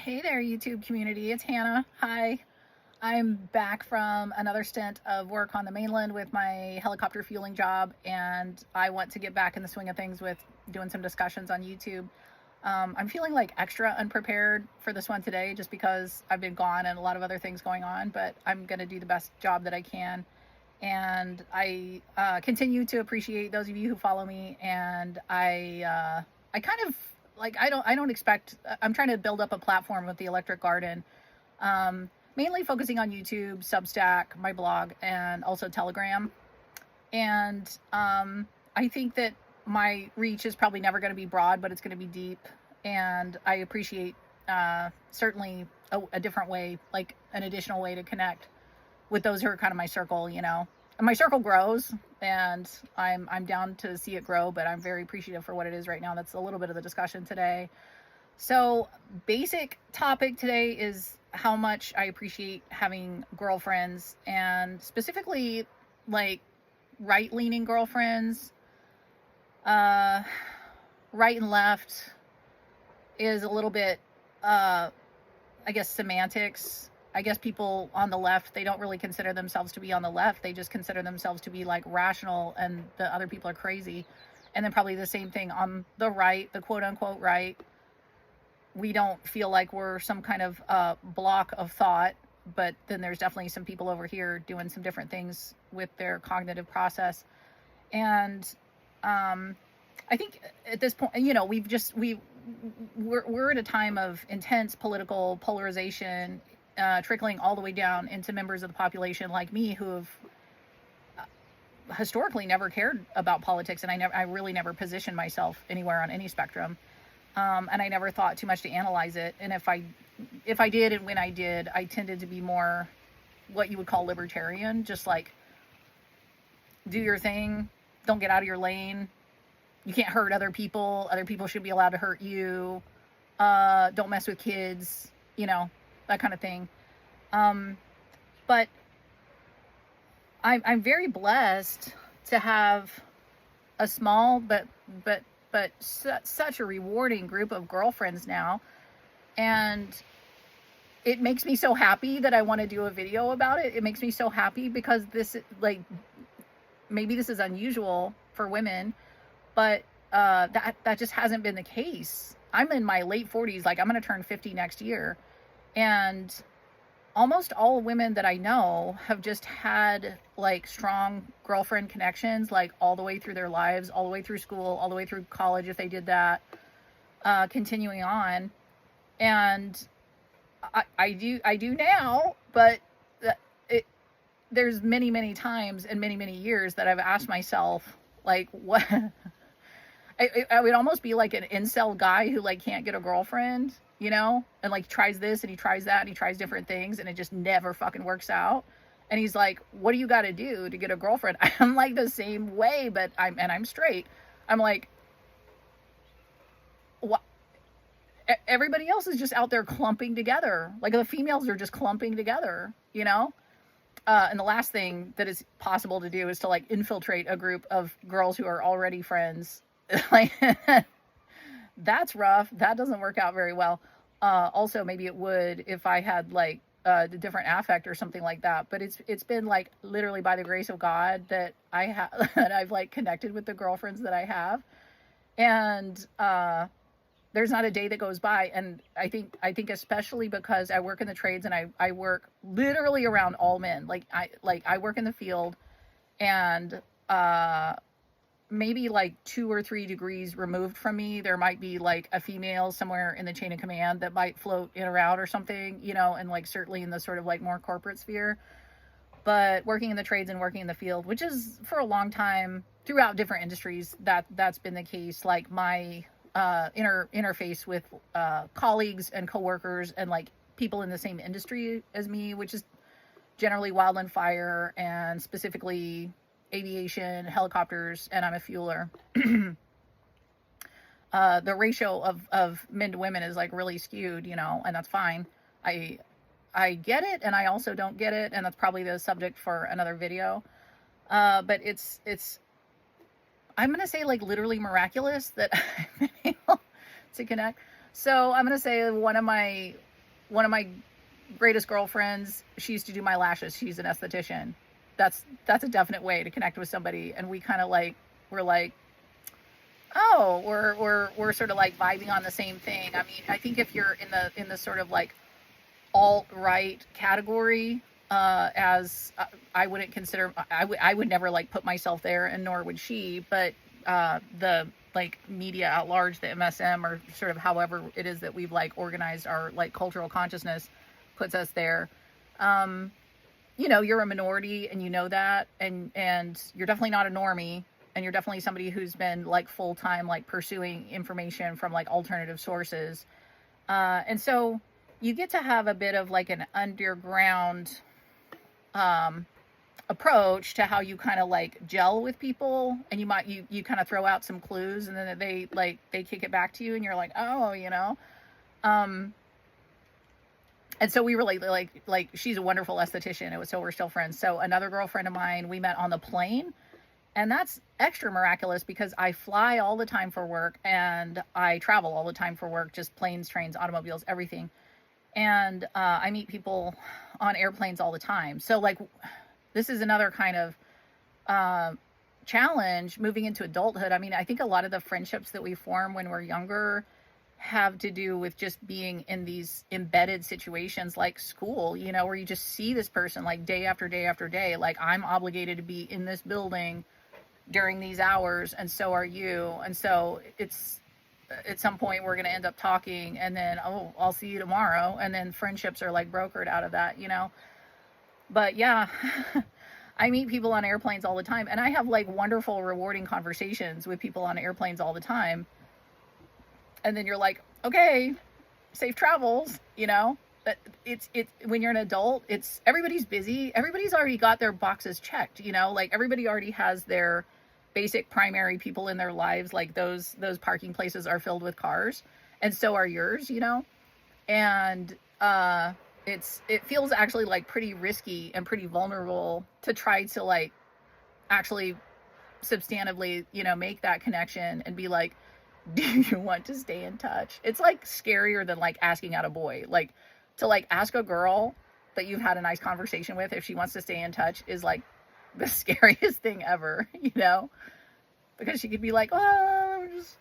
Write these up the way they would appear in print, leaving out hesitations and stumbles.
Hey there, YouTube community. It's Hannah. Hi. I'm back from another stint of work on the mainland with my helicopter fueling job, and I want to get back in the swing of things with doing some discussions on YouTube. I'm feeling like extra unprepared for this one today just because I've been gone and a lot of other things going on, but I'm going to do the best job that I can. And I continue to appreciate those of you who follow me, and I kind of like I don't expect. I'm trying to build up a platform with the Electric Garden, mainly focusing on YouTube, Substack, my blog, and also Telegram. And I think that my reach is probably never going to be broad, but it's going to be deep. And I appreciate certainly a different way, like an additional way to connect with those who are kind of my circle, you know. And my circle grows, and I'm down to see it grow, but I'm very appreciative for what it is right now. That's a little bit of the discussion today. So, basic topic today is how much I appreciate having girlfriends, and specifically like right-leaning girlfriends. Right and left is a little bit I guess semantics. I guess people on the left, they don't really consider themselves to be on the left. They just consider themselves to be like rational, and the other people are crazy. And then probably the same thing on the right, the quote unquote right. We don't feel like we're some kind of block of thought, but then there's definitely some people over here doing some different things with their cognitive process. And I think at this point, you know, we're at a time of intense political polarization, trickling all the way down into members of the population like me who have historically never cared about politics, and I really never positioned myself anywhere on any spectrum, and I never thought too much to analyze it. And if I did, and when I did, I tended to be more what you would call libertarian, just like do your thing, don't get out of your lane. You can't hurt other people. Other people should be allowed to hurt you. Don't mess with kids, you know, that kind of thing. But I'm very blessed to have a small but such a rewarding group of girlfriends now, and it makes me so happy that I want to do a video about it. It makes me so happy because this, like, maybe this is unusual for women, but that just hasn't been the case. I'm in my late 40s, like I'm going to turn 50 next year, and almost all women that I know have just had like strong girlfriend connections, like all the way through their lives, all the way through school, all the way through college if they did that, continuing on. And I do now, but there's many times and many years that I've asked myself, like, what? I would almost be like an incel guy who like can't get a girlfriend, you know, and like tries this and he tries that and he tries different things and it just never fucking works out. And he's like, what do you got to do to get a girlfriend? I'm like the same way, but I'm straight. I'm like, what? Everybody else is just out there clumping together. Like the females are just clumping together, you know? And the last thing that is possible to do is to like infiltrate a group of girls who are already friends. Like, that's rough. That doesn't work out very well. Also, maybe it would if I had like the different affect or something like that. But it's been like literally by the grace of God that I have that I've like connected with the girlfriends that I have, and there's not a day that goes by. And I think especially because I work in the trades and I work literally around all men. Like I work in the field, and maybe like 2 or 3 degrees removed from me, there might be like a female somewhere in the chain of command that might float in or out or something, you know, and like certainly in the sort of like more corporate sphere. But working in the trades and working in the field, which is for a long time throughout different industries, that's been the case. Like my interface with colleagues and coworkers and like people in the same industry as me, which is generally wildland fire and specifically aviation, helicopters, and I'm a fueler. The ratio of men to women is like really skewed, you know, and that's fine. I get it, and I also don't get it, and that's probably the subject for another video. But it's I'm gonna say like literally miraculous that I've been able to connect. So I'm gonna say one of my one of my greatest girlfriends, she used to do my lashes. She's an esthetician. That's a definite way to connect with somebody. And we kind of like, we're like, oh, we're sort of like vibing on the same thing. I mean, I think if you're in the sort of like alt-right category, as I wouldn't consider, I would never like put myself there, and nor would she, but the like media at large, the MSM, or sort of however it is that we've like organized our like cultural consciousness, puts us there. You know, you're a minority, and you know that, and you're definitely not a normie, and you're definitely somebody who's been like full-time like pursuing information from like alternative sources, and so you get to have a bit of like an underground approach to how you kind of like gel with people, and you kind of throw out some clues, and then they kick it back to you, and you're like, oh, you know. And so we really like she's a wonderful esthetician. It was so we're still friends. So another girlfriend of mine, we met on the plane, and that's extra miraculous because I fly all the time for work, and I travel all the time for work, just planes, trains, automobiles, everything. And I meet people on airplanes all the time. So like, this is another kind of challenge moving into adulthood. I mean, I think a lot of the friendships that we form when we're younger have to do with just being in these embedded situations like school, you know, where you just see this person like day after day after day. Like, I'm obligated to be in this building during these hours, and so are you. And so it's, at some point we're going to end up talking, and then, oh, I'll see you tomorrow. And then friendships are like brokered out of that, you know? But yeah, I meet people on airplanes all the time, and I have like wonderful, rewarding conversations with people on airplanes all the time. And then you're like, okay, safe travels, you know? But it's when you're an adult, it's, everybody's busy. Everybody's already got their boxes checked, you know? Like, everybody already has their basic primary people in their lives. Like, those parking places are filled with cars, and so are yours, you know? And it feels actually like pretty risky and pretty vulnerable to try to like actually substantively, you know, make that connection and be like, do you want to stay in touch? It's like scarier than like asking out a boy. Like, to like ask a girl that you've had a nice conversation with if she wants to stay in touch is like the scariest thing ever, you know? Because she could be like, oh, I'm just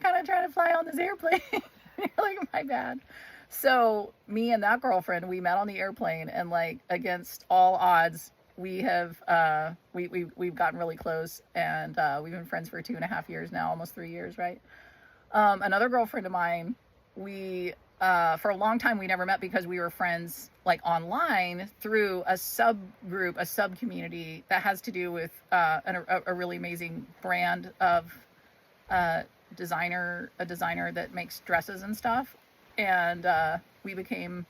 kind of trying to fly on this airplane. You're like, my bad. So me and that girlfriend, we met on the airplane, and like, against all odds, we have we've gotten really close, and we've been friends for 2.5 years now, almost 3 years, right? Another girlfriend of mine, we for a long time we never met because we were friends like online through a subgroup, a sub community that has to do with a really amazing brand of a designer that makes dresses and stuff. And we became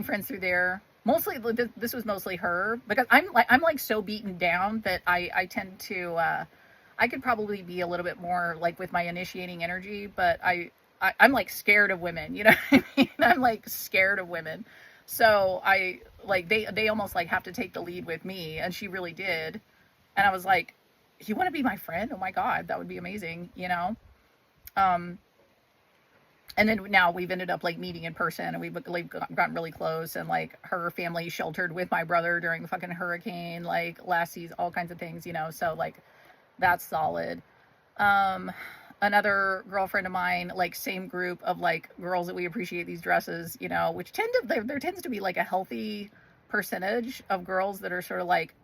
friends through there. Mostly, this was mostly her, because I'm like so beaten down that I tend to I could probably be a little bit more like with my initiating energy, but I'm like scared of women, you know what I mean? I'm like scared of women. So I like, they almost like have to take the lead with me, and she really did. And I was like, you want to be my friend? Oh my God, that would be amazing, you know? And then now we've ended up like meeting in person, and we've gotten really close, and like her family sheltered with my brother during the fucking hurricane, like last season, all kinds of things, you know? So like, that's solid. Another girlfriend of mine, like same group of like girls that we appreciate these dresses, you know, which there tends to be like a healthy percentage of girls that are sort of like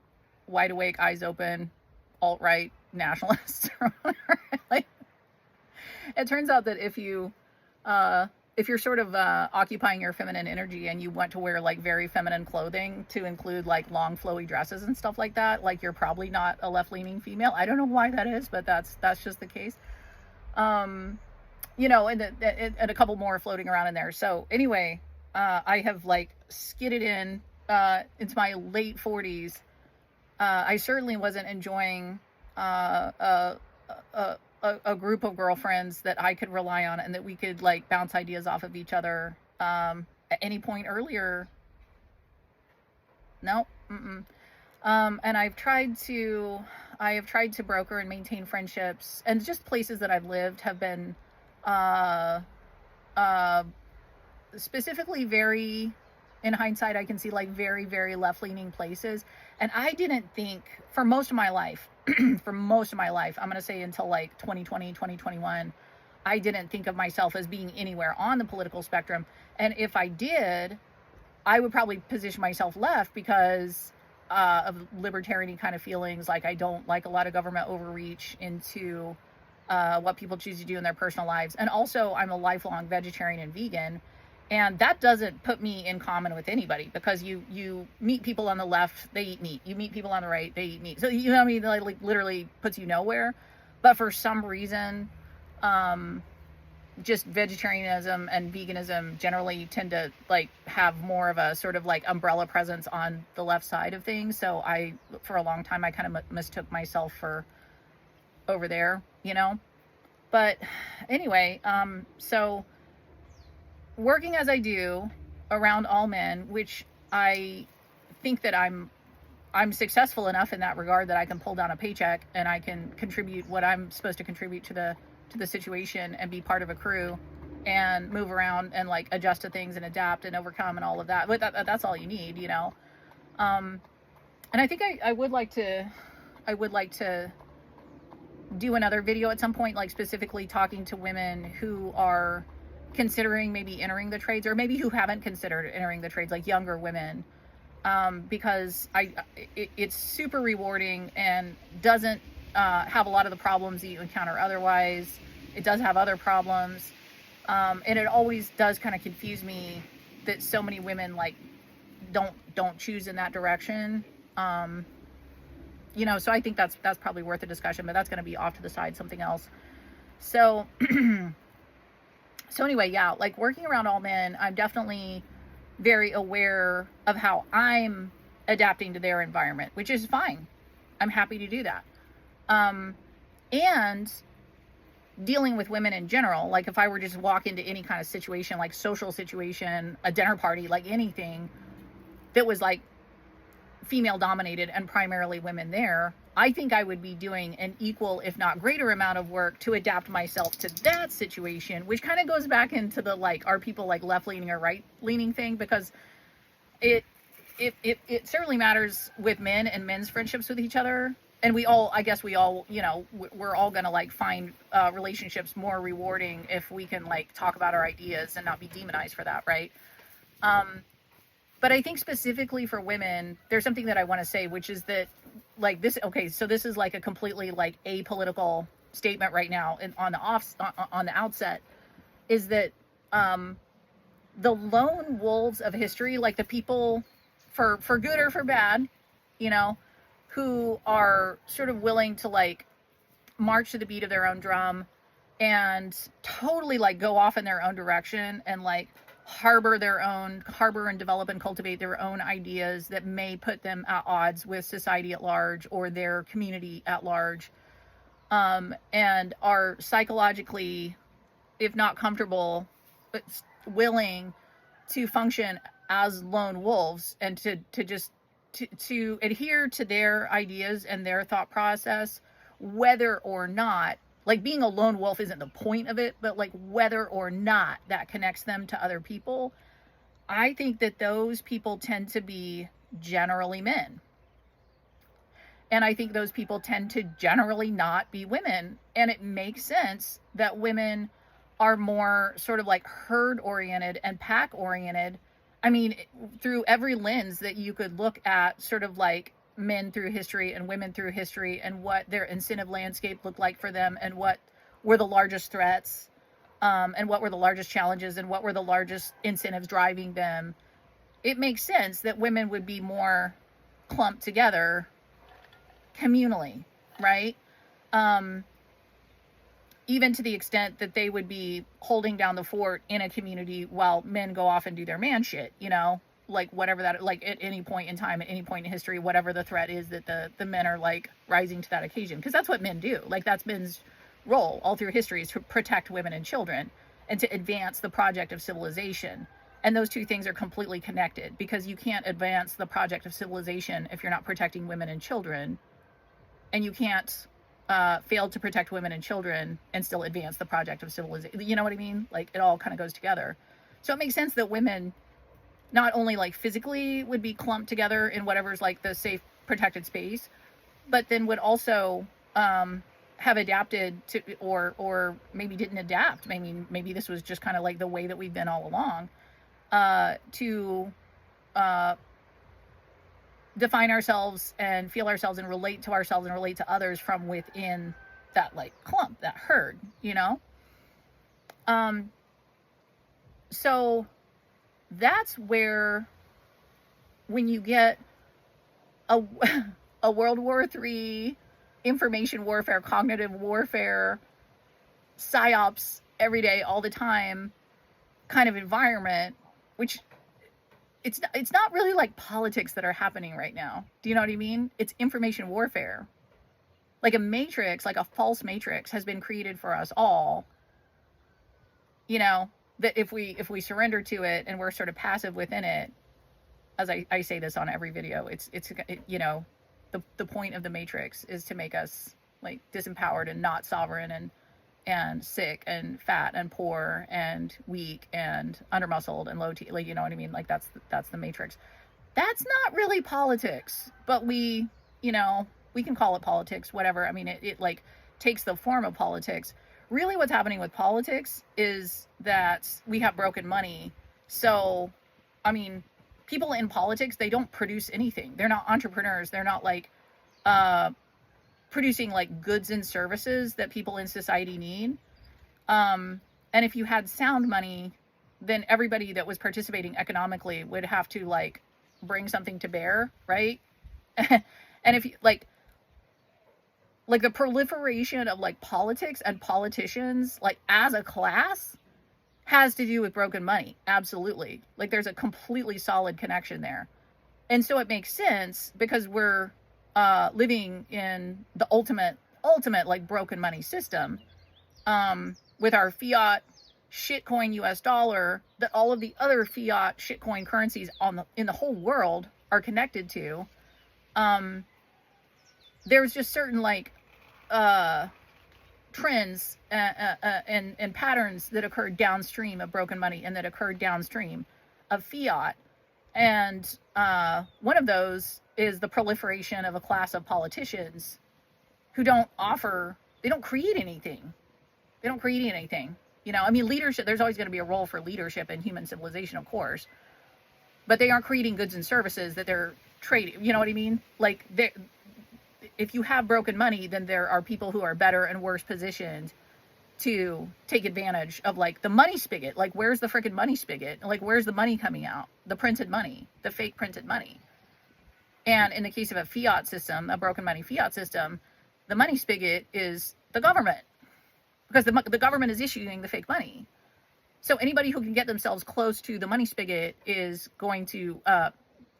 wide awake, eyes open, alt-right nationalists. Like, it turns out that if you're sort of occupying your feminine energy, and you want to wear like very feminine clothing to include like long flowy dresses and stuff like that, like, you're probably not a left-leaning female. I don't know why that is, but that's just the case. You know, and a couple more floating around in there. So anyway, I have like skidded into my late 40s. I certainly wasn't enjoying a group of girlfriends that I could rely on, and that we could like bounce ideas off of each other at any point earlier. No. And I have tried to broker and maintain friendships, and just places that I've lived have been specifically very, in hindsight, I can see like very, very left-leaning places. And I didn't think for most of my life, for most of my life, I'm going to say until like 2020, 2021, I didn't think of myself as being anywhere on the political spectrum. And if I did, I would probably position myself left because of libertarian kind of feelings. Like I don't like a lot of government overreach into what people choose to do in their personal lives. And also, I'm a lifelong vegetarian and vegan. And that doesn't put me in common with anybody, because you meet people on the left, they eat meat. You meet people on the right, they eat meat. So, you know what I mean? Like literally puts you nowhere. But for some reason, just vegetarianism and veganism generally tend to like have more of a sort of like umbrella presence on the left side of things. So for a long time, I kind of mistook myself for over there, you know? But anyway, so working as I do around all men, which I think that I'm successful enough in that regard that I can pull down a paycheck and I can contribute what I'm supposed to contribute to the situation and be part of a crew and move around and like adjust to things and adapt and overcome and all of that. But that's all you need, you know? And I think I would like to do another video at some point, like specifically talking to women who are considering maybe entering the trades, or maybe who haven't considered entering the trades, like younger women, because it's super rewarding and doesn't have a lot of the problems that you encounter otherwise. It does have other problems, and it always does kind of confuse me that so many women like don't choose in that direction. You know, so I think that's probably worth a discussion, but that's going to be off to the side, something else. So so anyway, yeah, like working around all men, I'm definitely very aware of how I'm adapting to their environment, which is fine. I'm happy to do that. And dealing with women in general, like if I were just walk into any kind of situation, like social situation, a dinner party, like anything that was like female dominated and primarily women there, I think I would be doing an equal, if not greater amount of work to adapt myself to that situation, which kind of goes back into the, like, are people like left leaning or right leaning thing? Because it certainly matters with men and men's friendships with each other. And I guess we all, you know, we're all going to like find relationships more rewarding if we can like talk about our ideas and not be demonized for that. Right. But I think specifically for women, there's something that I want to say, which is that like this, okay, so this is like a completely like apolitical statement right now on the outset, is that the lone wolves of history, like the people for good or for bad, you know, who are sort of willing to like march to the beat of their own drum and totally like go off in their own direction and like harbor and develop and cultivate their own ideas that may put them at odds with society at large or their community at large, and are psychologically, if not comfortable, but willing to function as lone wolves and to adhere to their ideas and their thought process, whether or not, like being a lone wolf isn't the point of it, but like whether or not that connects them to other people. I think that those people tend to be generally men. And I think those people tend to generally not be women. And it makes sense that women are more sort of like herd oriented and pack oriented. I mean, through every lens that you could look at, sort of like men through history and women through history, and what their incentive landscape looked like for them, and what were the largest threats, and what were the largest challenges, and what were the largest incentives driving them. It makes sense that women would be more clumped together communally, right? Even to the extent that they would be holding down the fort in a community while men go off and do their man shit, you know? Like whatever that, like at any point in time, at any point in history, whatever the threat is that the men are like rising to that occasion, because that's what men do. Like that's men's role all through history, is to protect women and children and to advance the project of civilization. And those two things are completely connected, because you can't advance the project of civilization if you're not protecting women and children, and you can't fail to protect women and children and still advance the project of civilization. You know what I mean? Like it all kind of goes together. So it makes sense that women not only like physically would be clumped together in whatever's like the safe protected space, but then would also have adapted to, or maybe didn't adapt. Maybe this was just kind of like the way that we've been all along, to define ourselves and feel ourselves and relate to ourselves and relate to others from within that like clump, that herd, you know? So that's where, when you get a, a World War III information warfare, cognitive warfare, psyops every day, all the time kind of environment, which it's not really like politics that are happening right now. Do you know what I mean? It's information warfare. Like a matrix, like a false matrix has been created for us all, you know, that if we surrender to it and we're sort of passive within it, as I say this on every video, it's you know, the point of the matrix is to make us like disempowered and not sovereign and sick and fat and poor and weak and undermuscled and low T, like, you know what I mean? Like that's the matrix. That's not really politics, but we, you know, we can call it politics, whatever. I mean, it like takes the form of politics. Really what's happening with politics is that we have broken money. So, I mean, people in politics, they don't produce anything. They're not entrepreneurs. They're not like producing like goods and services that people in society need. And if you had sound money, then everybody that was participating economically would have to like bring something to bear, right? And if you like the proliferation of like politics and politicians, like as a class, has to do with broken money. Absolutely. Like there's a completely solid connection there. And so it makes sense because we're living in the ultimate like broken money system, with our fiat shitcoin US dollar that all of the other fiat shitcoin currencies in the whole world are connected to. There's just certain like trends and patterns that occurred downstream of broken money and that occurred downstream of fiat. And one of those is the proliferation of a class of politicians who don't create anything. They don't create anything. You know, I mean, leadership, there's always going to be a role for leadership in human civilization, of course. But they aren't creating goods and services that they're trading. You know what I mean? Like, if you have broken money, then there are people who are better and worse positioned to take advantage of like the money spigot. Like, where's the freaking money spigot? Like, where's the money coming out? The printed money, the fake printed money. And in the case of a fiat system, a broken money fiat system, the money spigot is the government, because the government is issuing the fake money. So anybody who can get themselves close to the money spigot is going to,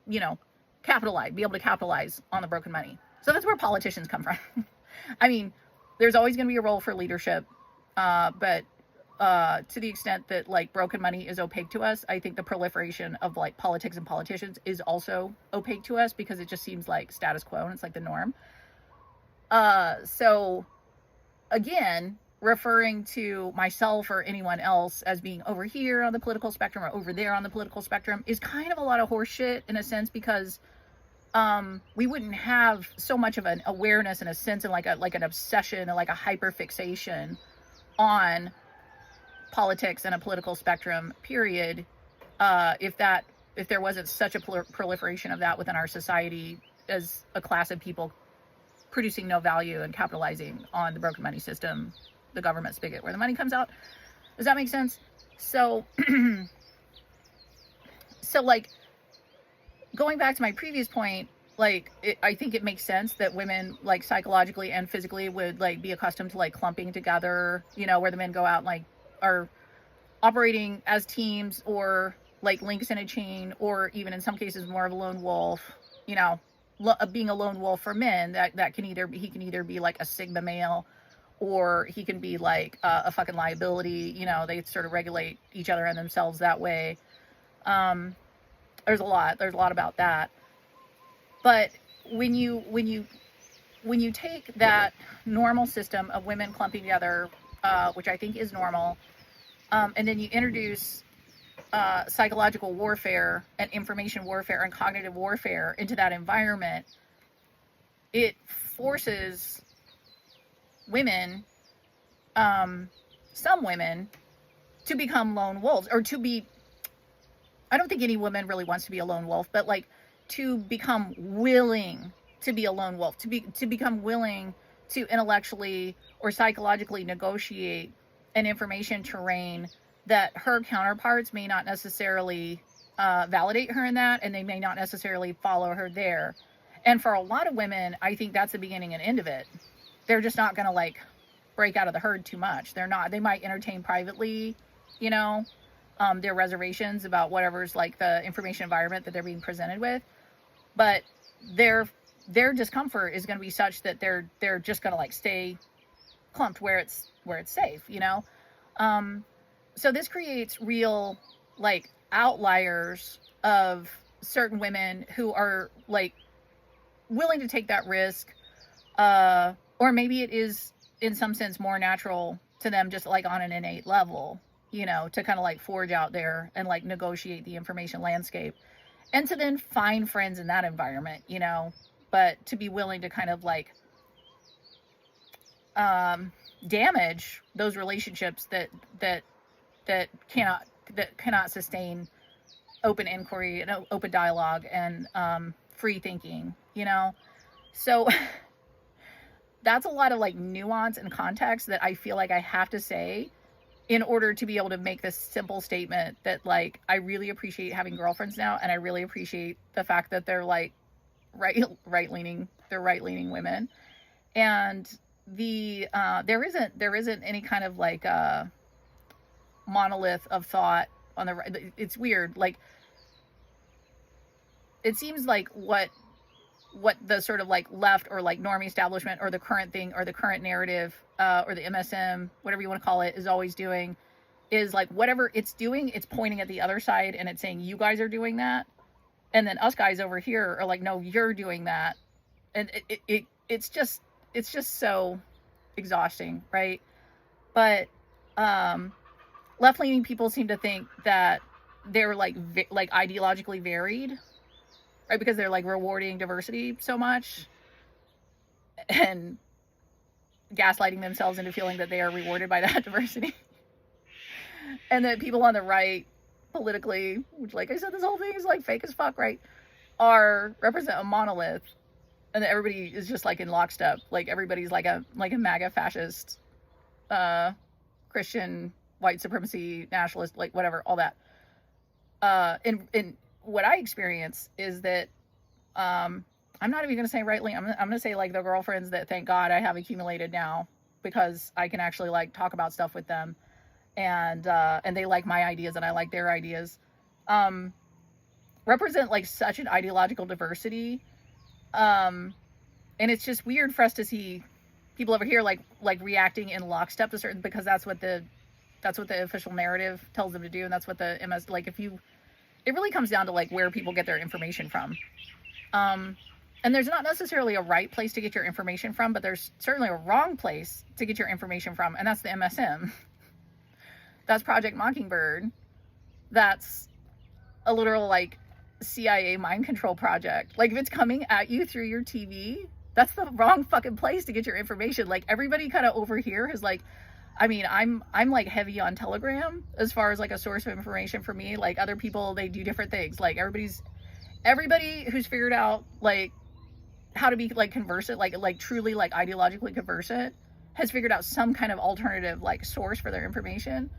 you know, be able to capitalize on the broken money. So that's where politicians come from. I mean, there's always going to be a role for leadership, but to the extent that like broken money is opaque to us, I think the proliferation of like politics and politicians is also opaque to us because it just seems like status quo and it's like the norm. So again, referring to myself or anyone else as being over here on the political spectrum or over there on the political spectrum is kind of a lot of horse shit in a sense, because we wouldn't have so much of an awareness and a sense and like an obsession and like a hyperfixation on politics and a political spectrum, period, if there wasn't such a proliferation of that within our society as a class of people producing no value and capitalizing on the broken money system, the government spigot where the money comes out. Does that make sense? So like, going back to my previous point, like, I think it makes sense that women, like, psychologically and physically would, like, be accustomed to, like, clumping together, you know, where the men go out and, like, are operating as teams or, like, links in a chain, or even in some cases more of a lone wolf, you know, being a lone wolf for men, that can he can either be, like, a Sigma male, or he can be, like, a fucking liability, you know, they sort of regulate each other and themselves that way. There's a lot about that. But when you take that normal system of women clumping together, which I think is normal, and then you introduce psychological warfare and information warfare and cognitive warfare into that environment, it forces women, some women, to become lone wolves, or to be, I don't think any woman really wants to be a lone wolf, but like to become willing to be a lone wolf, to become willing to intellectually or psychologically negotiate an information terrain that her counterparts may not necessarily validate her in that, and they may not necessarily follow her there. And for a lot of women, I think that's the beginning and end of it. They're just not going to like break out of the herd too much. They're not. They might entertain privately, you know, their reservations about whatever's like the information environment that they're being presented with, but their discomfort is going to be such that they're just going to like stay clumped where it's safe, you know. So this creates real like outliers of certain women who are like willing to take that risk, or maybe it is in some sense more natural to them, just like on an innate level, you know, to kind of like forge out there and like negotiate the information landscape, and to then find friends in that environment, you know, but to be willing to kind of like damage those relationships that cannot sustain open inquiry and open dialogue and free thinking, you know. So that's a lot of like nuance and context that I feel like I have to say in order to be able to make this simple statement that like I really appreciate having girlfriends now, and I really appreciate the fact that they're like right-leaning women, and the there isn't any kind of like monolith of thought on the right. It's weird, like it seems like what the sort of like left or like normie establishment or the current thing or the current narrative or the MSM, whatever you want to call it, is always doing is like whatever it's doing, it's pointing at the other side and it's saying you guys are doing that, and then us guys over here are like, no, you're doing that, and it's just so exhausting, right? But left-leaning people seem to think that they're like ideologically varied, right? Because they're like rewarding diversity so much and gaslighting themselves into feeling that they are rewarded by that diversity. And that people on the right politically, which like I said, this whole thing is like fake as fuck, right, represent a monolith, and that everybody is just like in lockstep, like everybody's like a MAGA fascist, Christian white supremacy nationalist, like whatever, all that. And what I experience is that I'm not even gonna say rightly, I'm gonna say like the girlfriends that thank God I have accumulated now, because I can actually like talk about stuff with them, and they like my ideas and I like their ideas, represent like such an ideological diversity, and it's just weird for us to see people over here like reacting in lockstep to certain, because that's what the official narrative tells them to do, and that's what the MS, like if you, it really comes down to like where people get their information from, and there's not necessarily a right place to get your information from, but there's certainly a wrong place to get your information from, and that's the MSM. That's Project Mockingbird. That's a literal like CIA mind control project. Like if it's coming at you through your TV, that's the wrong fucking place to get your information. Like everybody kind of over here is like, I mean, I'm like heavy on Telegram as far as like a source of information for me. Like other people, they do different things. Like everybody who's figured out like how to be like conversant, like truly like ideologically conversant, has figured out some kind of alternative like source for their information.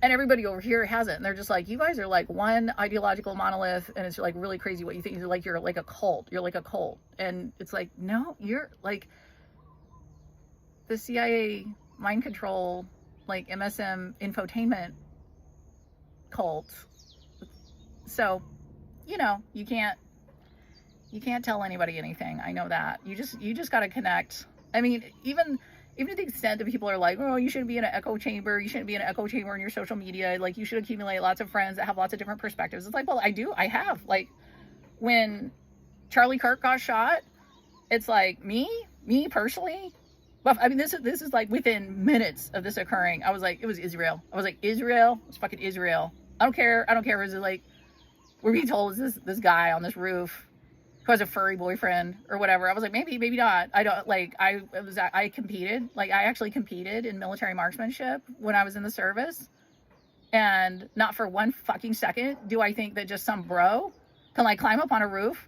And everybody over here hasn't. And they're just like, you guys are like one ideological monolith, and it's like really crazy what you think. You're like a cult. You're like a cult. And it's like, no, you're like the CIA mind control, like MSM infotainment cult. So, you know, you can't tell anybody anything. I know that. You just got to connect. I mean, even to the extent that people are like, oh, you shouldn't be in an echo chamber. You shouldn't be in an echo chamber in your social media. Like, you should accumulate lots of friends that have lots of different perspectives. It's like, well, I have. Like, when Charlie Kirk got shot, it's like, me personally. Well, I mean, this is like within minutes of this occurring. I was like, it was Israel. I was like, Israel? It's fucking Israel. I don't care. Is it like we're being told is this guy on this roof who has a furry boyfriend or whatever? I was like, maybe, maybe not. I don't like. I competed. Like I actually competed in military marksmanship when I was in the service, and not for one fucking second do I think that just some bro can like climb up on a roof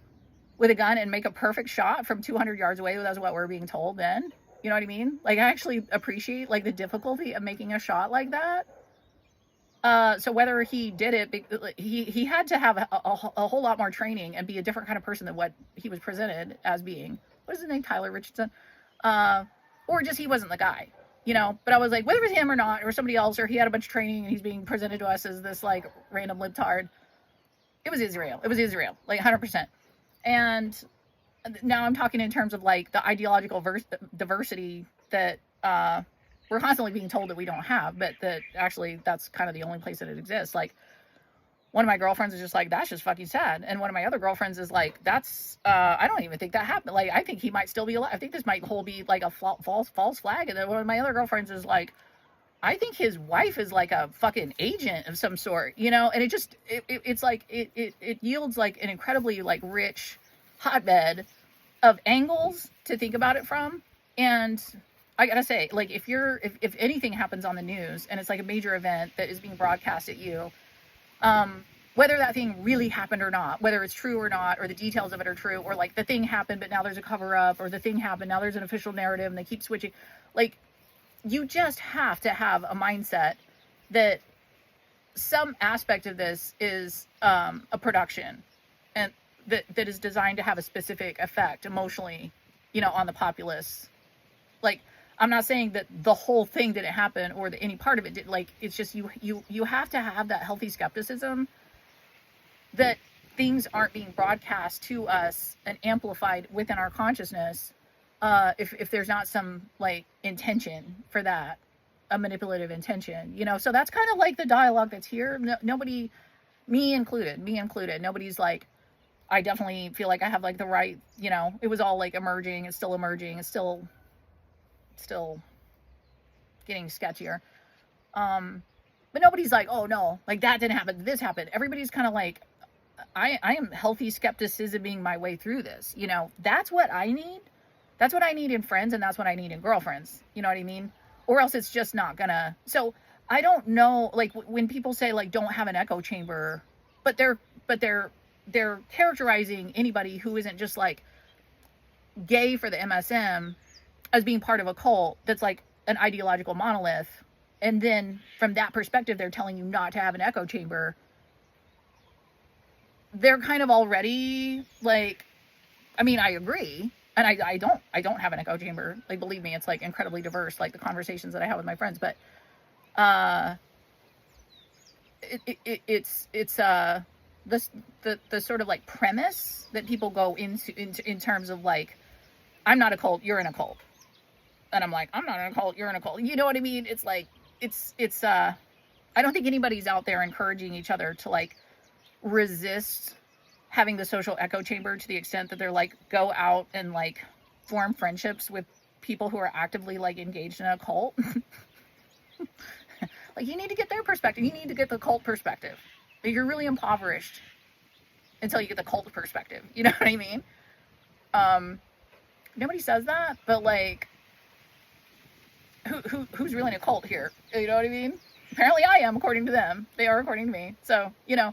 with a gun and make a perfect shot from 200 yards away. That's what we're being told then. You know what I mean? Like, I actually appreciate, like, the difficulty of making a shot like that. So whether he did it, he had to have a whole lot more training and be a different kind of person than what he was presented as being. What is his name? Tyler Richardson? Or just he wasn't the guy, you know? But I was like, whether it was him or not, or somebody else, or he had a bunch of training and he's being presented to us as this, like, random libtard. It was Israel. It was Israel, like, 100%. And now I'm talking in terms of like the ideological diversity that we're constantly being told that we don't have, but that actually that's kind of the only place that it exists. Like one of my girlfriends is just like, that's just fucking sad. And one of my other girlfriends is like, that's, I don't even think that happened. Like, I think he might still be alive. I think this might be like a false flag. And then one of my other girlfriends is like, I think his wife is like a fucking agent of some sort, you know? And it just, it's like, it yields like an incredibly like rich hotbed of angles to think about it from. And I gotta say, like, if anything happens on the news and it's like a major event that is being broadcast at you, whether that thing really happened or not, whether it's true or not, or the details of it are true, or like the thing happened but now there's a cover up, or the thing happened now there's an official narrative and they keep switching, like, you just have to have a mindset that some aspect of this is a production, and that is designed to have a specific effect emotionally, you know, on the populace. Like, I'm not saying that the whole thing didn't happen or that any part of it did. Like, it's just you have to have that healthy skepticism that things aren't being broadcast to us and amplified within our consciousness. If there's not some like intention for that, a manipulative intention, you know. So that's kind of like the dialogue that's here. Nobody, me included, nobody's like, I definitely feel like I have like the right, you know, it was all like emerging, it's still emerging, it's still getting sketchier. But nobody's like, oh no, like that didn't happen, this happened. Everybody's kind of like, I am healthy skepticism being my way through this, you know. That's what I need. That's what I need in friends, and that's what I need in girlfriends. You know what I mean? Or else it's just not gonna. So I don't know, like when people say like don't have an echo chamber, but they're characterizing anybody who isn't just like gay for the MSM as being part of a cult that's like an ideological monolith. And then from that perspective, they're telling you not to have an echo chamber. They're kind of already like, I mean, I agree. And I don't have an echo chamber. Like, believe me, it's like incredibly diverse, like the conversations that I have with my friends. But it's the sort of like premise that people go into in terms of like, I'm not a cult, you're in a cult. And I'm like, I'm not in a cult, you're in a cult. You know what I mean? It's like, it's I don't think anybody's out there encouraging each other to like resist having the social echo chamber to the extent that they're like, go out and like form friendships with people who are actively like engaged in a cult. Like, you need to get their perspective. You need to get the cult perspective. You're really impoverished until you get the cult perspective. You know what I mean? Nobody says that, but like, who's really in a cult here? You know what I mean? Apparently I am, according to them. They are according to me. So, you know,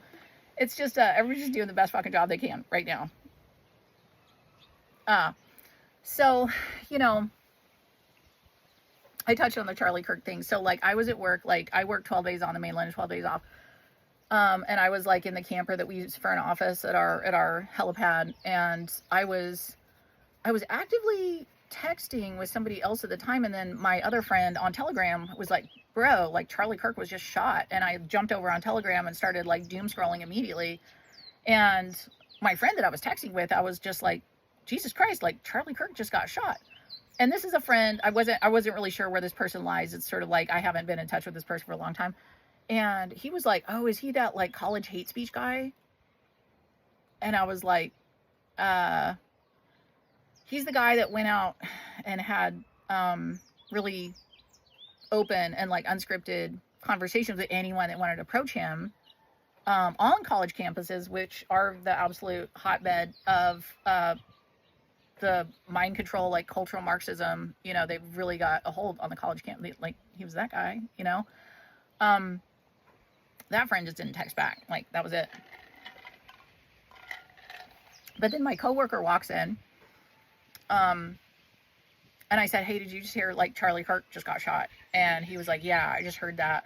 it's just, everybody's just doing the best fucking job they can right now. So, you know, I touched on the Charlie Kirk thing. So, like, I was at work, like, I worked 12 days on the mainland and 12 days off. And I was, like, in the camper that we used for an office at our helipad. And I was actively texting with somebody else at the time. And then my other friend on Telegram was like, bro, like, Charlie Kirk was just shot. And I jumped over on Telegram and started, like, doom scrolling immediately. And my friend that I was texting with, I was just like, Jesus Christ, like, Charlie Kirk just got shot. And this is a friend, I wasn't really sure where this person lies. It's sort of like, I haven't been in touch with this person for a long time. And he was like, oh, is he that like college hate speech guy? And I was like, he's the guy that went out and had really open and like unscripted conversations with anyone that wanted to approach him. on college campuses, which are the absolute hotbed of the mind control, like cultural Marxism. You know, they've really got a hold on the college camp. Like, he was that guy, you know. That friend just didn't text back. Like, that was it. But then my coworker walks in, and I said, "Hey, did you just hear, like, Charlie Kirk just got shot?" And he was like, "Yeah, I just heard that."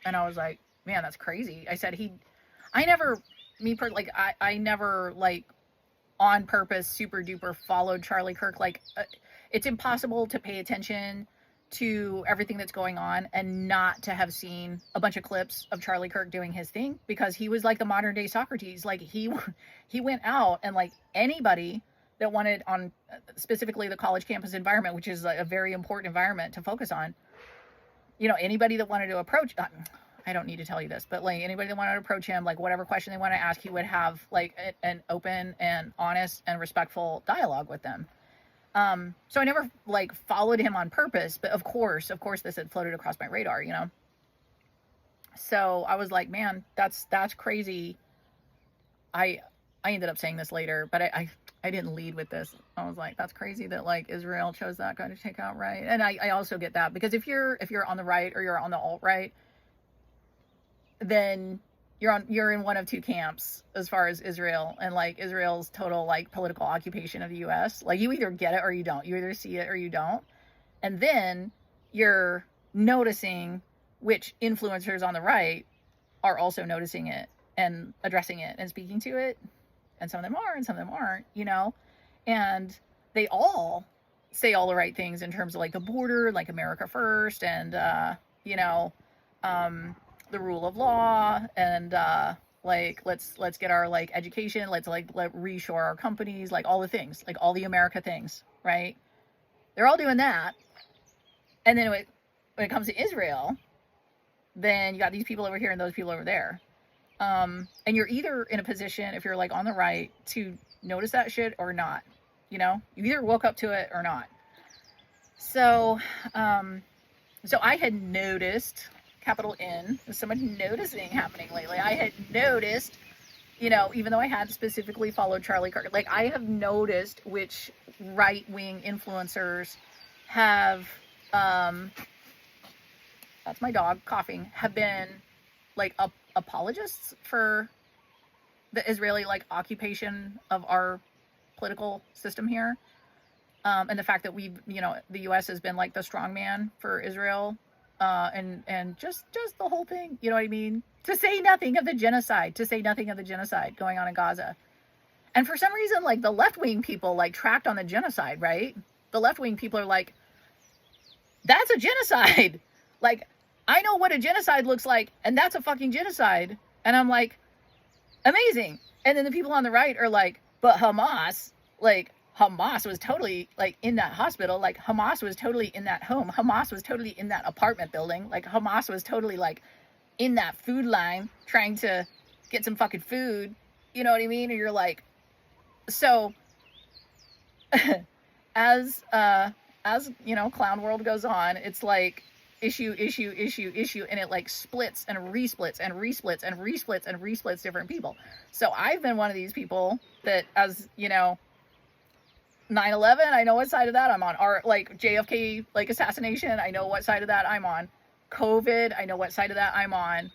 And I was like, "Man, that's crazy." I said, I never, I never, like, on purpose, super duper followed Charlie Kirk. Like, it's impossible to pay attention to everything that's going on and not to have seen a bunch of clips of Charlie Kirk doing his thing, because he was like the modern day Socrates. Like, he went out, and like anybody that wanted, on specifically the college campus environment, which is a very important environment to focus on, you know, anybody that wanted to approach, I don't need to tell you this, but like anybody that wanted to approach him, like whatever question they want to ask, he would have like an open and honest and respectful dialogue with them. So I never like followed him on purpose, but of course this had floated across my radar, you know? So I was like, man, that's crazy. I ended up saying this later, but I didn't lead with this. I was like, that's crazy that like Israel chose that guy to take out right. And I also get that, because if you're on the right or you're on the alt-right, then you're in one of two camps as far as Israel and like Israel's total like political occupation of the US. Like, you either get it or you don't. You either see it or you don't. And then you're noticing which influencers on the right are also noticing it and addressing it and speaking to it. And some of them are and some of them aren't, you know? And they all say all the right things in terms of like the border, like America first, and you know, the rule of law, and like let's get our like education, let reshore our companies, like all the things, like all the America things, right? They're all doing that. And then when it comes to Israel, then you got these people over here and those people over there. And you're either in a position, if you're like on the right, to notice that shit or not. You know, you either woke up to it or not. So I had noticed, capital N, there's so much noticing happening lately. I had noticed, you know, even though I had specifically followed Charlie Kirk, like I have noticed which right-wing influencers have, that's my dog coughing, have been like apologists for the Israeli like occupation of our political system here. And the fact that we've, you know, the US has been like the strongman for Israel, and just the whole thing, you know what I mean? To say nothing of the genocide going on in Gaza. And for some reason, like the left-wing people like tracked on the genocide, right? The left-wing people are like, that's a genocide. Like, I know what a genocide looks like, and that's a fucking genocide. And I'm like, amazing. And then the people on the right are like, but Hamas was totally like in that hospital. Like Hamas was totally in that home. Hamas was totally in that apartment building. Like Hamas was totally like in that food line trying to get some fucking food. You know what I mean? And you're like, so as you know, clown world goes on, it's like issue, and it like splits and resplits and resplits and resplits and resplits different people. So I've been one of these people that, as you know, 9/11, I know what side of that I'm on. Or like JFK like assassination, I know what side of that I'm on. COVID, I know what side of that I'm on.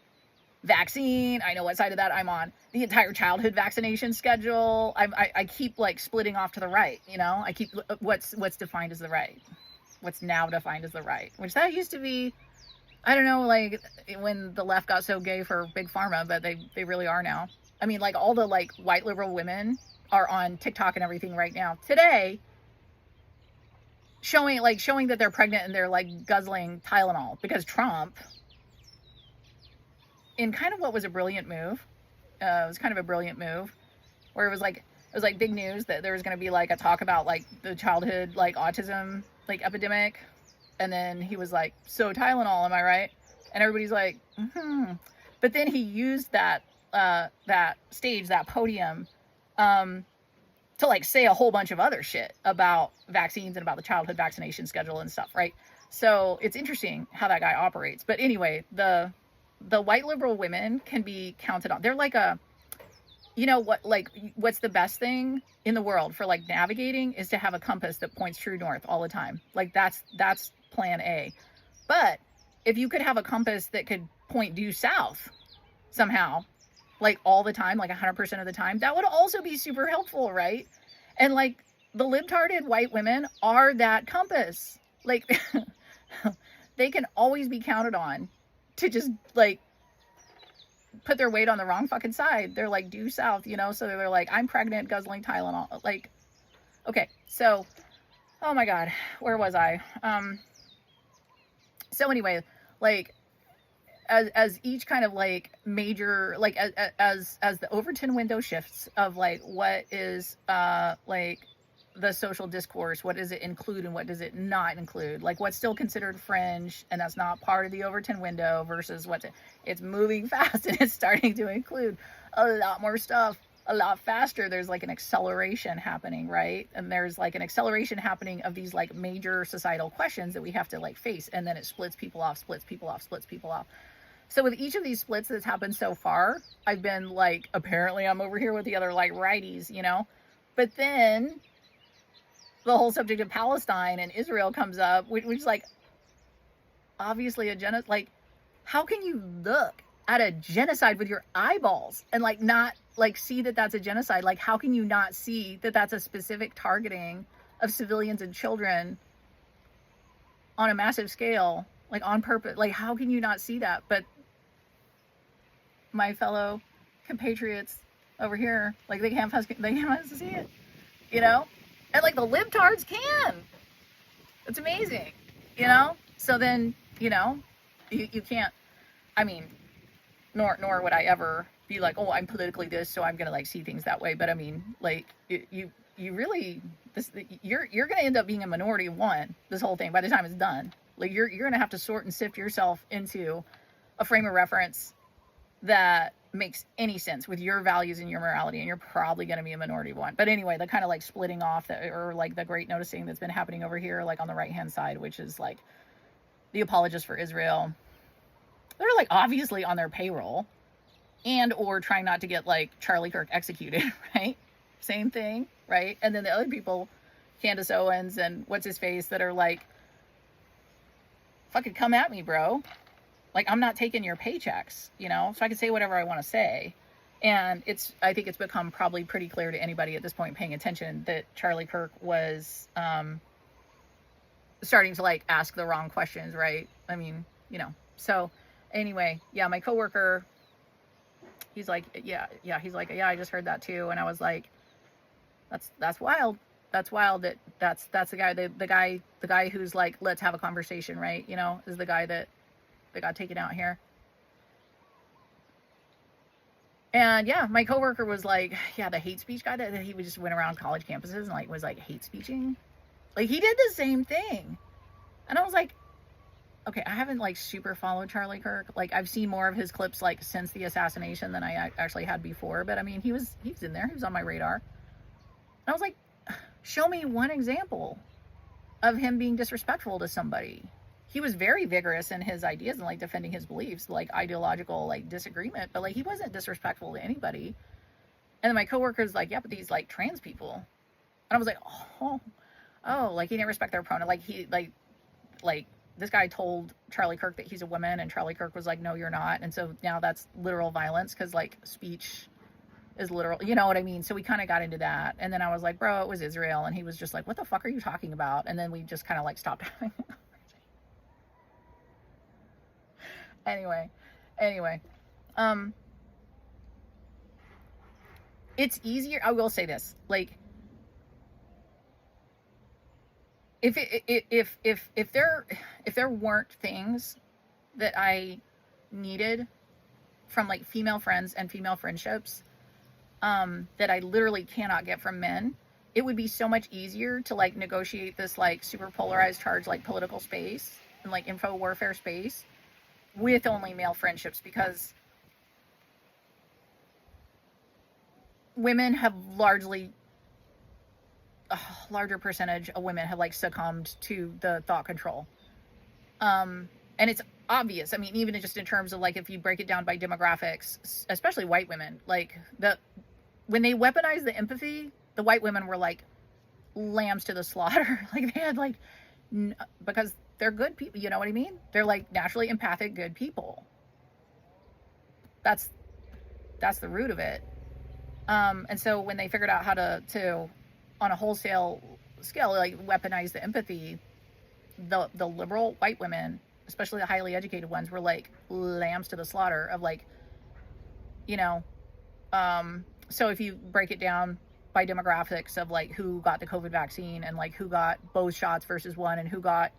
Vaccine, I know what side of that I'm on. The entire childhood vaccination schedule, I keep like splitting off to the right, you know? I keep what's defined as the right. What's now defined as the right, which that used to be, I don't know, like when the left got so gay for big pharma, but they really are now. I mean, like all the like white liberal women are on TikTok and everything right now today, showing that they're pregnant and they're like guzzling Tylenol because Trump, in kind of what was a brilliant move, it was kind of a brilliant move, where it was like big news that there was going to be like a talk about like the childhood like autism like epidemic, and then he was like, so Tylenol, am I right? And everybody's like, But then he used that stage, that podium, to like say a whole bunch of other shit about vaccines and about the childhood vaccination schedule and stuff, right? So it's interesting how that guy operates. But anyway, the the white liberal women can be counted on. They're like a, you know what, like what's the best thing in the world for like navigating is to have a compass that points true north all the time. Like that's plan A. But if you could have a compass that could point due south somehow, like all the time, like 100% of the time, that would also be super helpful, right? And like the libtarded white women are that compass. Like they can always be counted on to just like put their weight on the wrong fucking side. They're like due south, you know? So they're like, I'm pregnant, guzzling Tylenol. Like, okay, so, oh my God, where was I? So anyway, like, as each kind of like major, like as the Overton window shifts of like what is like the social discourse, what does it include and what does it not include, like what's still considered fringe and that's not part of the Overton window versus what's it's moving fast and it's starting to include a lot more stuff a lot faster. There's like an acceleration happening, right? And there's like an acceleration happening of these like major societal questions that we have to like face, and then it splits people off. So with each of these splits that's happened so far, I've been like, apparently I'm over here with the other like righties, you know? But then the whole subject of Palestine and Israel comes up, which is like obviously a genocide. Like, how can you look at a genocide with your eyeballs and like not like see that that's a genocide? Like, how can you not see that that's a specific targeting of civilians and children on a massive scale, like on purpose? Like, how can you not see that? But my fellow compatriots over here, like they can't see it, you know? And like the libtards can. It's amazing, you know? So then, you know, you can't, I mean, nor would I ever be like, oh, I'm politically this, so I'm gonna like see things that way. But I mean, like you really, you're gonna end up being a minority of one, this whole thing, by the time it's done. Like you're gonna have to sort and sift yourself into a frame of reference that makes any sense with your values and your morality, and you're probably going to be a minority of one. But anyway, the kind of like splitting off or like the great noticing that's been happening over here, like on the right hand side, which is like the apologists for Israel. They're like obviously on their payroll and or trying not to get like Charlie Kirk executed, right? Same thing, right? And then the other people, Candace Owens and what's his face, that are like, fucking come at me, bro. Like, I'm not taking your paychecks, you know, so I can say whatever I want to say. And I think it's become probably pretty clear to anybody at this point paying attention that Charlie Kirk was starting to like ask the wrong questions, right? I mean, you know. So anyway, yeah, my coworker, he's like, yeah, he's like, yeah, I just heard that too. And I was like, that's wild. That's wild that's the guy who's like, let's have a conversation, right? You know, is the guy that got taken out here. And yeah, my coworker was like, yeah, the hate speech guy that he just went around college campuses and like was like hate speeching. Like he did the same thing. And I was like, okay, I haven't like super followed Charlie Kirk. Like I've seen more of his clips like since the assassination than I actually had before. But I mean, he was in there. He was on my radar. And I was like, show me one example of him being disrespectful to somebody. He was very vigorous in his ideas and like defending his beliefs, like ideological like disagreement, but like he wasn't disrespectful to anybody. And then my coworker's like, yeah, but these like trans people. And I was like, oh, like he didn't respect their pronoun. Like he like this guy told Charlie Kirk that he's a woman, and Charlie Kirk was like, no, you're not. And so now that's literal violence because like speech is literal, you know what I mean? So we kind of got into that. And then I was like, bro, it was Israel. And he was just like, what the fuck are you talking about? And then we just kind of like stopped having Anyway, it's easier. I will say this, like, if there weren't things that I needed from like female friends and female friendships, that I literally cannot get from men, it would be so much easier to like negotiate this like super polarized charge, like political space and like info warfare space with only male friendships, because women have largely, a larger percentage of women have like succumbed to the thought control. And it's obvious. I mean, even just in terms of like if you break it down by demographics, especially white women, like when they weaponized the empathy, the white women were like lambs to the slaughter. Like they had like because they're good people, you know what I mean? They're like naturally empathic, good people. That's the root of it. And so when they figured out how to on a wholesale scale like weaponize the empathy, the liberal white women, especially the highly educated ones, were like lambs to the slaughter of like, you know, so if you break it down by demographics of like who got the COVID vaccine and like who got both shots versus one and who got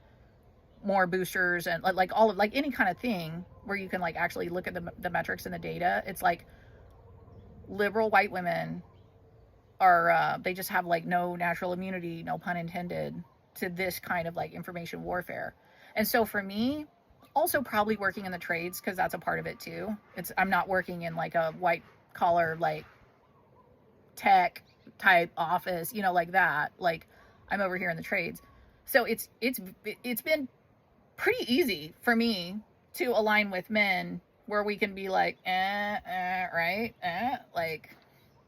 more boosters and like all of like any kind of thing where you can like actually look at the metrics and the data, it's like liberal white women are they just have like no natural immunity, no pun intended, to this kind of like information warfare. And so for me, also probably working in the trades, because that's a part of it too. I'm not working in like a white collar like tech type office, you know, like that. Like I'm over here in the trades. So it's been pretty easy for me to align with men where we can be like, right? Like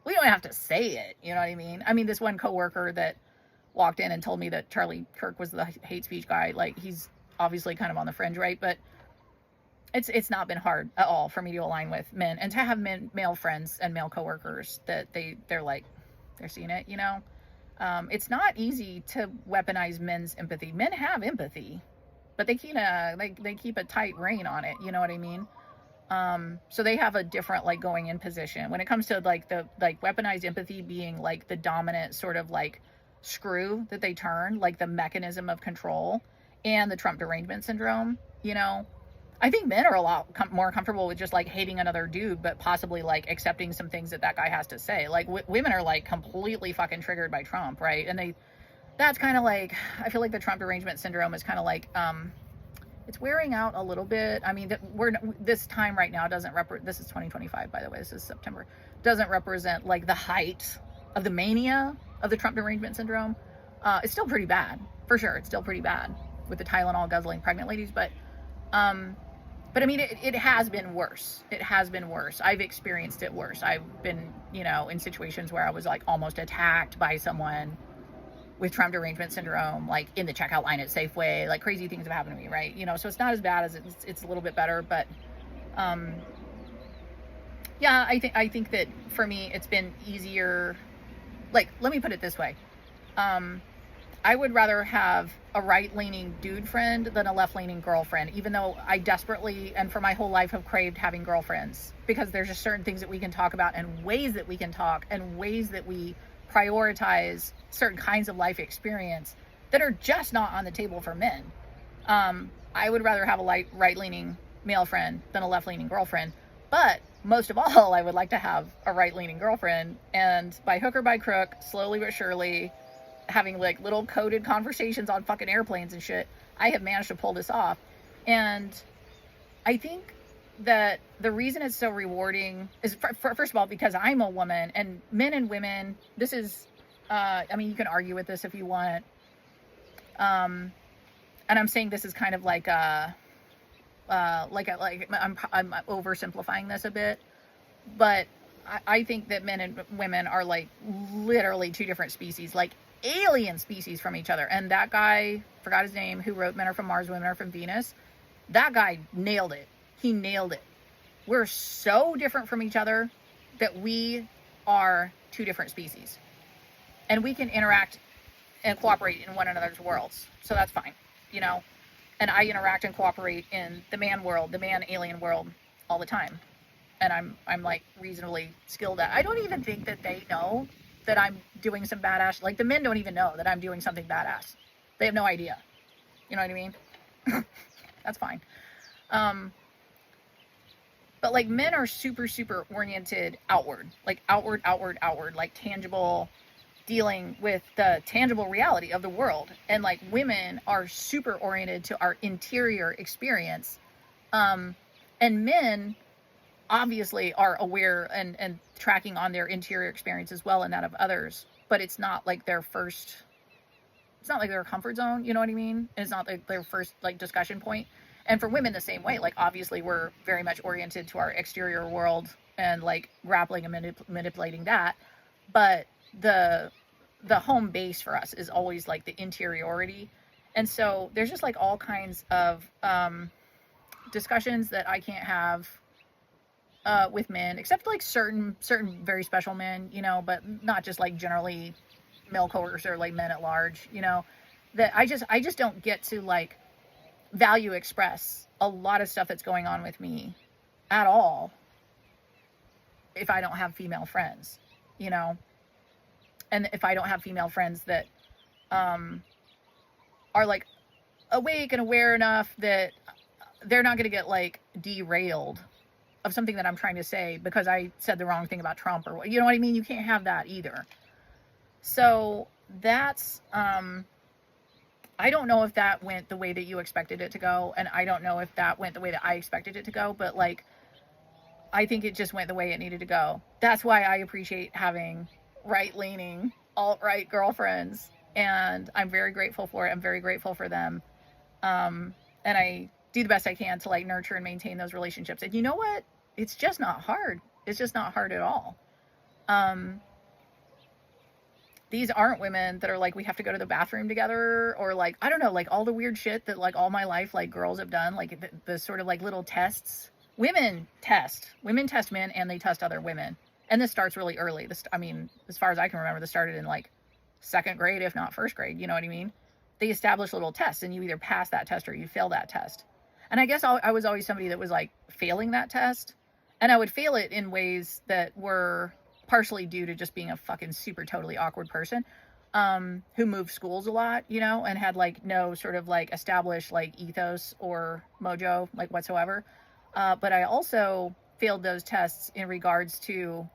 we don't have to say it, you know what I mean? I mean, this one coworker that walked in and told me that Charlie Kirk was the hate speech guy, like he's obviously kind of on the fringe, right? But it's not been hard at all for me to align with men and to have male friends and male coworkers that they're like, they're seeing it, you know? It's not easy to weaponize men's empathy. Men have empathy, but they keep a tight rein on it, you know what I mean? So they have a different like going in position when it comes to like the like weaponized empathy being like the dominant sort of like screw that they turn, like the mechanism of control, and the Trump derangement syndrome, you know. I think men are a lot more comfortable with just like hating another dude, but possibly like accepting some things that guy has to say. Like women are like completely fucking triggered by Trump, right? And that's kind of like, I feel like the Trump derangement syndrome is kind of like, it's wearing out a little bit. I mean, this time right now doesn't this is 2025, by the way, this is September, doesn't represent like the height of the mania of the Trump derangement syndrome. It's still pretty bad, for sure. It's still pretty bad with the Tylenol guzzling pregnant ladies, but I mean, it has been worse. It has been worse. I've experienced it worse. I've been, you know, in situations where I was like almost attacked by someone with Trump derangement syndrome, like in the checkout line at Safeway. Like crazy things have happened to me, right? You know, so it's not as bad as it's a little bit better, but yeah, I think that for me it's been easier. Like, let me put it this way. I would rather have a right-leaning dude friend than a left-leaning girlfriend, even though I desperately and for my whole life have craved having girlfriends, because there's just certain things that we can talk about and ways that we can talk and ways that we prioritize certain kinds of life experience that are just not on the table for men. I would rather have a right-leaning male friend than a left-leaning girlfriend, but most of all, I would like to have a right-leaning girlfriend, and by hook or by crook, slowly but surely, having like little coded conversations on fucking airplanes and shit, I have managed to pull this off. And I think that the reason it's so rewarding is first of all because I'm a woman, and men and women, this is I mean, you can argue with this if you want, and I'm saying this is kind of like I'm oversimplifying this a bit, but I think that men and women are like literally two different species, like alien species from each other. And that guy, forgot his name, who wrote Men Are From Mars, Women Are From Venus, that guy nailed it. He nailed it. We're so different from each other that we are two different species, and we can interact and cooperate in one another's worlds, so that's fine, you know. And I interact and cooperate in the man world, the man alien world, all the time, and I'm like reasonably skilled at. I don't even think that they know that I'm doing some badass, like the men don't even know that I'm doing something badass. They have no idea. You know what I mean? That's fine. But like men are super, super oriented outward, like outward, like tangible, dealing with the tangible reality of the world. And like women are super oriented to our interior experience. And men obviously are aware and tracking on their interior experience as well and that of others, but it's not like their comfort zone, you know what I mean? It's not like their first like discussion point. And for women, the same way. Like, obviously, we're very much oriented to our exterior world and like grappling and manipulating that. But the home base for us is always like the interiority. And so there's just like all kinds of discussions that I can't have with men, except like certain very special men, you know, but not just like generally male coworkers or like men at large, you know, that I just don't get to like value express a lot of stuff that's going on with me at all if I don't have female friends, you know, and if I don't have female friends that are like awake and aware enough that they're not going to get like derailed of something that I'm trying to say because I said the wrong thing about Trump, or you know what I mean? You can't have that either. So that's I don't know if that went the way that you expected it to go, and I don't know if that went the way that I expected it to go, but like I think it just went the way it needed to go. That's why I appreciate having right-leaning, alt-right girlfriends, and I'm very grateful for it. I'm very grateful for them. And I do the best I can to like nurture and maintain those relationships. And you know what? It's just not hard. It's just not hard at all. These aren't women that are like, we have to go to the bathroom together, or like, I don't know, like all the weird shit that like all my life, like girls have done, like the sort of like little tests. Women test men, and they test other women. And this starts really early. I mean, as far as I can remember, this started in like second grade, if not first grade. You know what I mean? They establish little tests, and you either pass that test or you fail that test. And I guess I was always somebody that was like failing that test. And I would fail it in ways that were partially due to just being a fucking super totally awkward person who moved schools a lot, you know, and had like no sort of like established like ethos or mojo like whatsoever. But I also failed those tests in regards to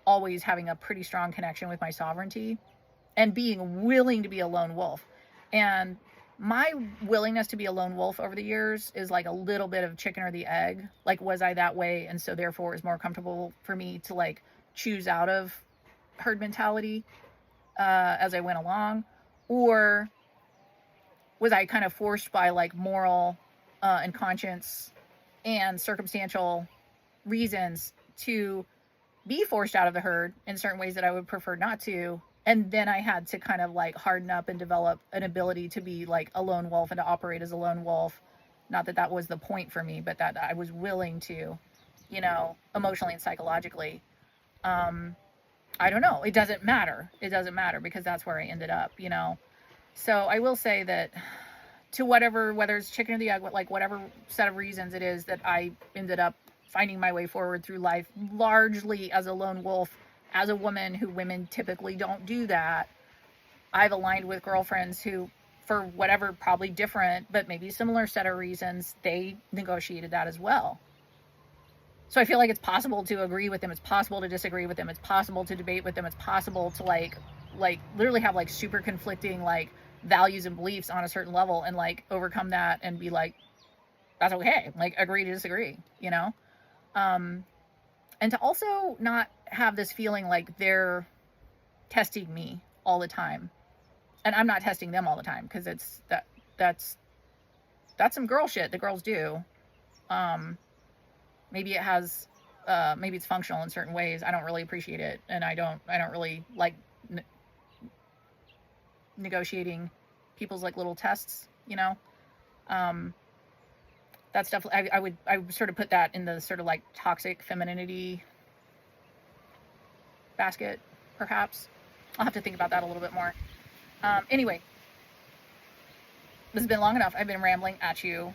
always having a pretty strong connection with my sovereignty and being willing to be a lone wolf. And my willingness to be a lone wolf over the years is like a little bit of chicken or the egg. Like, was I that way? And so therefore it's more comfortable for me to like choose out of herd mentality as I went along? Or was I kind of forced by like moral and conscience and circumstantial reasons to be forced out of the herd in certain ways that I would prefer not to? And then I had to kind of like harden up and develop an ability to be like a lone wolf and to operate as a lone wolf. Not that that was the point for me, but that I was willing to, you know, emotionally and psychologically. I don't know. It doesn't matter. It doesn't matter because that's where I ended up, you know. So I will say that to whatever, whether it's chicken or the egg, like whatever set of reasons it is that I ended up finding my way forward through life, largely as a lone wolf, as a woman who women typically don't do that. I've aligned with girlfriends who, for whatever probably different, but maybe similar set of reasons, they negotiated that as well. So I feel like it's possible to agree with them. It's possible to disagree with them. It's possible to debate with them. It's possible to like literally have like super conflicting like values and beliefs on a certain level and like overcome that and be like, that's okay. Like agree to disagree, you know? And to also not have this feeling like they're testing me all the time. And I'm not testing them all the time because that's some girl shit that girls do. Maybe it has, maybe it's functional in certain ways. I don't really appreciate it. And I don't really like negotiating people's like little tests, you know? That's definitely, I would sort of put that in the sort of like toxic femininity basket, perhaps. I'll have to think about that a little bit more. Anyway, this has been long enough. I've been rambling at you.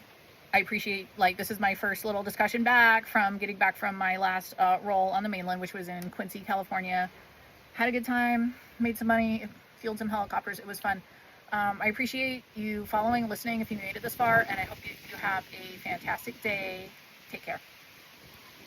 I appreciate, like, this is my first little discussion getting back from my last role on the mainland, which was in Quincy, California. Had a good time, made some money, fueled some helicopters. It was fun. I appreciate you following, listening if you made it this far, and I hope you have a fantastic day. Take care.